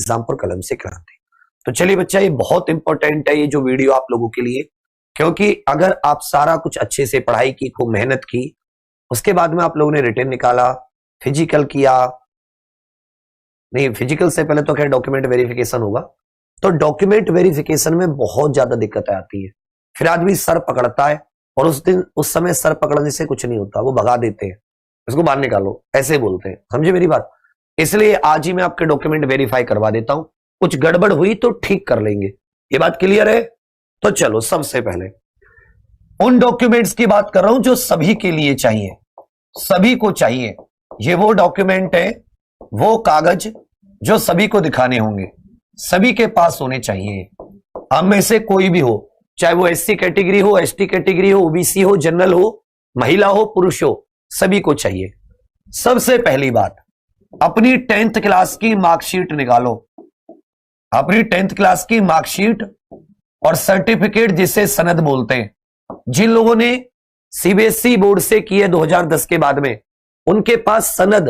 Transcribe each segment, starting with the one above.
Exam पर कलम से कराते हैं। तो चलिए बच्चा, ये बहुत इंपॉर्टेंट है ये जो वीडियो आप लोगों के लिए, क्योंकि अगर आप सारा कुछ अच्छे से पढ़ाई की, खूब मेहनत की, उसके बाद में आप लोगों ने रिटन निकाला, फिजिकल किया, नहीं फिजिकल से पहले तो खैर डॉक्यूमेंट वेरिफिकेशन होगा, तो डॉक्यूमेंट वेरिफिकेशन में बहुत ज्यादा दिक्कतें आती है। फिर आदमी सर पकड़ता है और उस समय सर पकड़ने से कुछ नहीं होता, वो भगा देते हैं, इसको बाहर निकालो ऐसे बोलते हैं, समझे मेरी बात। इसलिए आज ही मैं आपके डॉक्यूमेंट वेरीफाई करवा देता हूं, कुछ गड़बड़ हुई तो ठीक कर लेंगे, ये बात क्लियर है। तो चलो, सबसे पहले उन डॉक्यूमेंट्स की बात कर रहा हूं जो सभी के लिए चाहिए, सभी को चाहिए। ये वो डॉक्यूमेंट है, वो कागज जो सभी को दिखाने होंगे, सभी के पास होने चाहिए। हम में से कोई भी हो, चाहे वो एससी कैटेगरी हो, एसटी कैटेगरी हो, ओबीसी हो, जनरल हो, महिला हो, पुरुष हो, सभी को चाहिए। सबसे पहली बात, अपनी 10th क्लास की मार्कशीट निकालो, अपनी 10th क्लास की मार्कशीट और सर्टिफिकेट, जिसे सनद बोलते हैं। जिन लोगों ने सीबीएसई बोर्ड से किए 2010 के बाद में, उनके पास सनद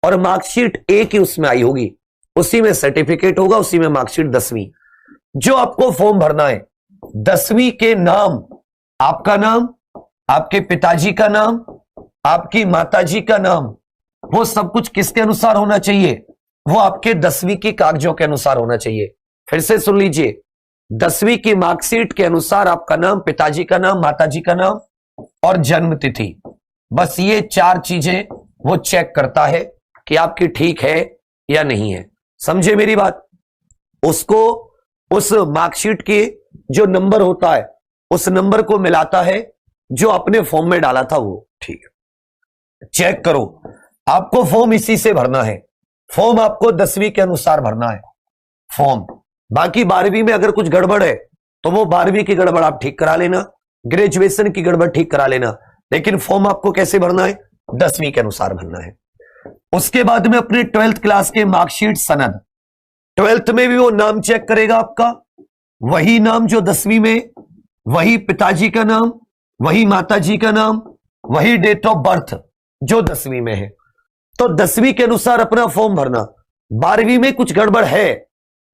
और मार्कशीट एक ही उसमें आई होगी, उसी में सर्टिफिकेट होगा, उसी में मार्कशीट 10वीं। जो आपको फॉर्म भरना है, 10वीं के नाम, आपका नाम, आपके पिताजी का नाम, आपकी माताजी का नाम, वो सब कुछ किसके अनुसार होना चाहिए? वो आपके 10वीं की कागजों के अनुसार होना चाहिए। फिर से सुन लीजिए, 10वीं की मार्कशीट के अनुसार आपका नाम, पिताजी का नाम, माताजी का नाम और जन्म तिथि, बस ये 4 चीजें वो चेक करता है कि आपकी ठीक है या नहीं है। समझे मेरी बात? उसको उस मार्कशीट के जो नंबर होता है, उस नंबर को मिलाता है जो अपने फॉर्म में डाला था वो, ठीक है। चेक करो, आपको फॉर्म इसी से भरना है, फॉर्म आपको 10वीं के अनुसार भरना है फॉर्म। बाकी 12वीं में अगर कुछ गड़बड़ है तो वो 12वीं की गड़बड़ आप ठीक करा लेना, ग्रेजुएशन की गड़बड़ ठीक करा लेना, लेकिन फॉर्म आपको कैसे भरना है? 10वीं के अनुसार भरना है। उसके बाद में अपनी 12th क्लास के मार्कशीट, सनद, 12th में भी वो नाम चेक करेगा आपका, वही नाम जो 10वीं में, वही पिताजी का नाम, वही माताजी का नाम, वही डेट ऑफ बर्थ जो 10वीं में है। तो 10वीं के अनुसार अपना फॉर्म भरना। 12वीं में कुछ गड़बड़ है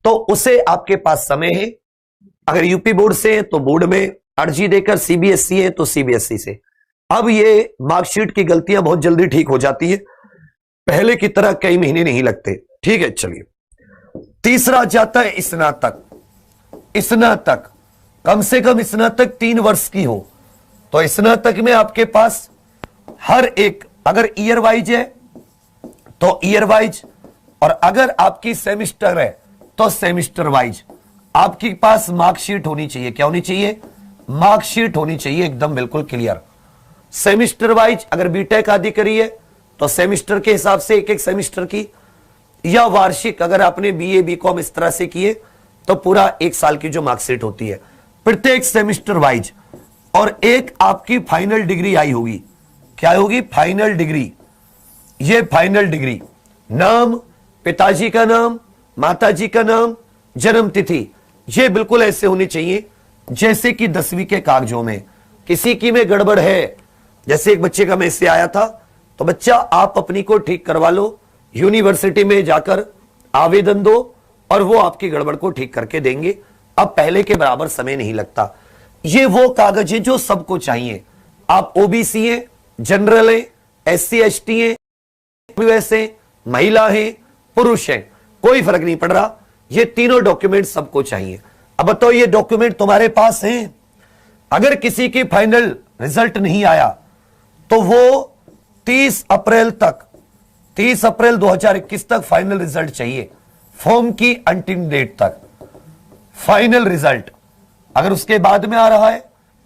तो उसे आपके पास समय है, अगर यूपी बोर्ड से है तो बोर्ड में अर्जी देकर, सीबीएसई है तो सीबीएसई से। अब ये मार्कशीट की गलतियां बहुत जल्दी ठीक हो जाती है, पहले की तरह कई महीने नहीं लगते, ठीक है। चलिए, तीसरा जाता है स्नातक। स्नातक कम से कम स्नातक 3 वर्ष की हो, तो स्नातक में आपके पास हर एक, अगर ईयर वाइज है तो ईयर वाइज, और अगर आपकी सेमिस्टर है तो सेमिस्टर वाइज आपके पास मार्कशीट होनी चाहिए। क्या होनी चाहिए? मार्कशीट होनी चाहिए, एकदम बिल्कुल क्लियर। सेमिस्टर वाइज, अगर बीटेक आदि करी है तो सेमिस्टर के हिसाब से एक एक सेमिस्टर की, या वार्षिक अगर आपने बीए बीकॉम इस तरह से किए तो पूरा 1 साल की जो मार्कशीट होती है, प्रत्येक सेमिस्टर वाइज। और एक आपकी फाइनल डिग्री आई होगी। क्या होगी? Final decree. ये फाइनल डिग्री, नाम, पिताजी का नाम, माताजी का नाम, जन्म तिथि, ये बिल्कुल ऐसे होनी चाहिए जैसे कि 10वीं के कागजों में। किसी की में गड़बड़ है, जैसे एक बच्चे का मैसेज आया था, तो बच्चा आप अपनी को ठीक करवा लो, यूनिवर्सिटी में जाकर आवेदन दो और वो आपकी गड़बड़ को ठीक करके देंगे। अब पहले के बराबर समय नहीं लगता। ये वो कागज है जो सबको चाहिए। आप ओबीसी हैं, जनरल हैं, एससी एसटी हैं, यूएस हैं, महिला हैं, पुरुष हैं, कोई फर्क नहीं पड़ रहा, ये तीनों डॉक्यूमेंट सबको चाहिए। अब बताओ, ये डॉक्यूमेंट तुम्हारे पास हैं? अगर किसी की फाइनल रिजल्ट नहीं आया तो वो 30 अप्रैल तक, 30 अप्रैल 2021 तक फाइनल रिजल्ट चाहिए, फॉर्म की अंतिम डेट तक फाइनल रिजल्ट। अगर उसके बाद में आ रहा है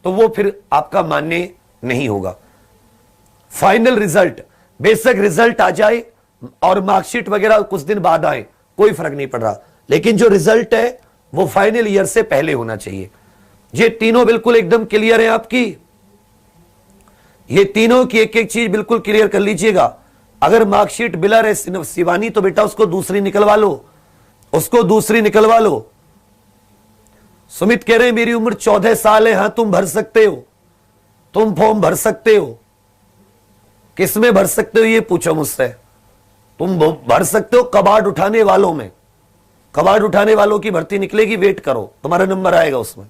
तो वो फिर आपका मान्य नहीं होगा। फाइनल रिजल्ट, बेशक रिजल्ट आ जाए और मार्कशीट वगैरह कुछ दिन बाद आए, कोई फर्क नहीं पड़ रहा, लेकिन जो रिजल्ट है वो फाइनल ईयर से पहले होना चाहिए। ये तीनों बिल्कुल एकदम क्लियर है आपकी, ये तीनों की एक एक चीज बिल्कुल क्लियर कर लीजिएगा। अगर मार्कशीट बिलर है शिवानी, तो बेटा उसको दूसरी निकलवा लो, उसको दूसरी निकलवा लो। सुमित कह रहे हैं मेरी उम्र 14 साल है। हां, तुम भर सकते हो, तुम फॉर्म भर सकते हो। किसमें भर सकते हो ये पूछो मुझसे। तुम भर सकते हो कबाड़ उठाने वालों में, कबाड़ उठाने वालों की भर्ती निकलेगी, वेट करो, तुम्हारा नंबर आएगा उसमें।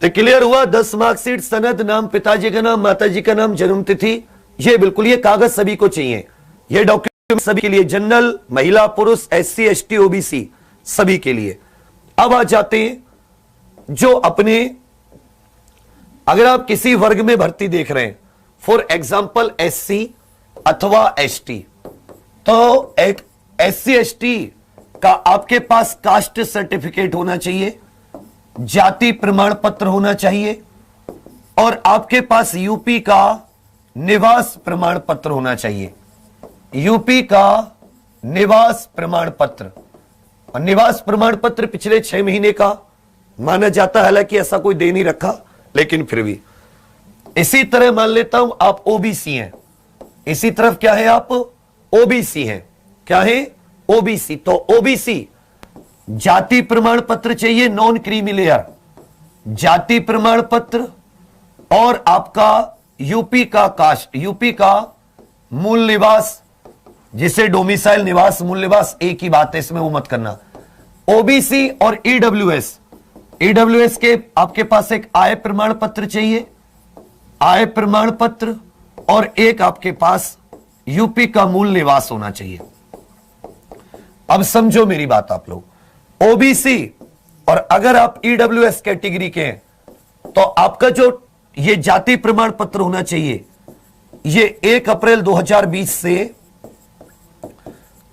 तो क्लियर हुआ। 10 मार्कशीट, सनद, नाम, पिताजी का नाम, माताजी का नाम, जन्म तिथि, ये बिल्कुल, ये कागज सभी को चाहिए। ये डॉक्यूमेंट सभी के लिए, जनरल, महिला, पुरुष, SC ST OBC सभी के लिए। अब आ जाते हैं जो अपने, अगर आप किसी वर्ग में भर्ती देख रहे हैं, फॉर एग्जाम्पल SC अथवा ST, तो एक SC ST का आपके पास कास्ट सर्टिफिकेट होना चाहिए, जाति प्रमाण पत्र होना चाहिए, और आपके पास यूपी का निवास प्रमाण पत्र होना चाहिए। यूपी का निवास प्रमाण पत्र, और निवास प्रमाण पत्र पिछले 6 महीने का माना जाता है, हालांकि ऐसा कोई दे नहीं रखा, लेकिन फिर भी। इसी तरह मान लेता हूं आप OBC हैं, इसी तरफ क्या है, आप OBC हैं, क्या है, OBC। तो OBC जाति प्रमाण पत्र चाहिए, नॉन क्रीमी लेयर, जाति प्रमाण पत्र, और आपका यूपी का कास्ट, यूपी का मूल निवास, जिसे डोमिसाइल, निवास, मूल निवास एक ही बात है, इसमें वो मत करना। OBC और EWS के आपके पास एक आय प्रमाण पत्र चाहिए, आय प्रमाण पत्र, और एक आपके पास यूपी का मूल निवास होना चाहिए। अब समझो मेरी बात आप लोग, OBC और अगर आप EWS कैटेगरी के हैं, तो आपका जो ये जाति प्रमाण पत्र होना चाहिए, ये 1 अप्रैल 2020 से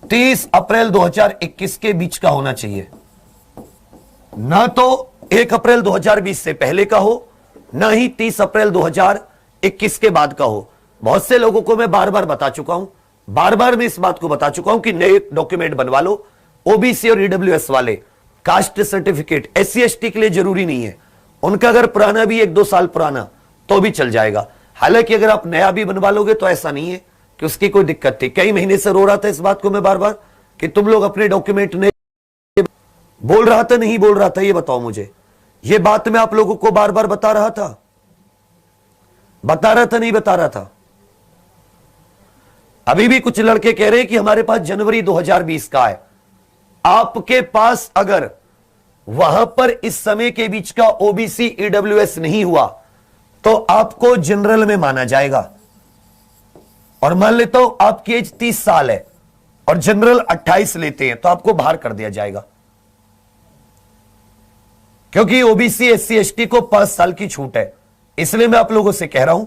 30 अप्रैल 2021 के बीच का होना चाहिए। ना तो 1 अप्रैल 2020 से पहले का हो, ना ही 30 अप्रैल 2021 के बाद का हो। बहुत से लोगों को मैं बार बार बता चुका हूं, बार बार मैं इस बात को बता चुका हूं कि नए डॉक्यूमेंट बनवा लो। OBC और EWS वाले कास्ट सर्टिफिकेट SC ST के लिए जरूरी नहीं है, उनका अगर पुराना भी 1-2 साल पुराना तो भी चल जाएगा। हालांकि अगर आप नया भी बनवा लोगे तो ऐसा नहीं है कि उसकी कोई दिक्कत थी। कई महीने से रो रहा था इस बात को मैं बार बार कि तुम लोग अपने डॉक्यूमेंट ने, बोल रहा था नहीं बोल रहा था, ये बताओ मुझे। ये बात मैं आप लोगों को बार बार बता रहा था नहीं बता रहा था। अभी भी कुछ लड़के कह रहे हैं कि हमारे पास जनवरी 2020 का है। आपके पास अगर वहां पर इस समय के बीच का OBC EWS नहीं हुआ तो आपको जनरल में माना जाएगा। और मान लेता हूं आपकी एज 30 साल है और जनरल 28 लेते हैं, तो आपको बाहर कर दिया जाएगा, क्योंकि OBC SC ST को 5 साल की छूट है। इसलिए मैं आप लोगों से कह रहा हूं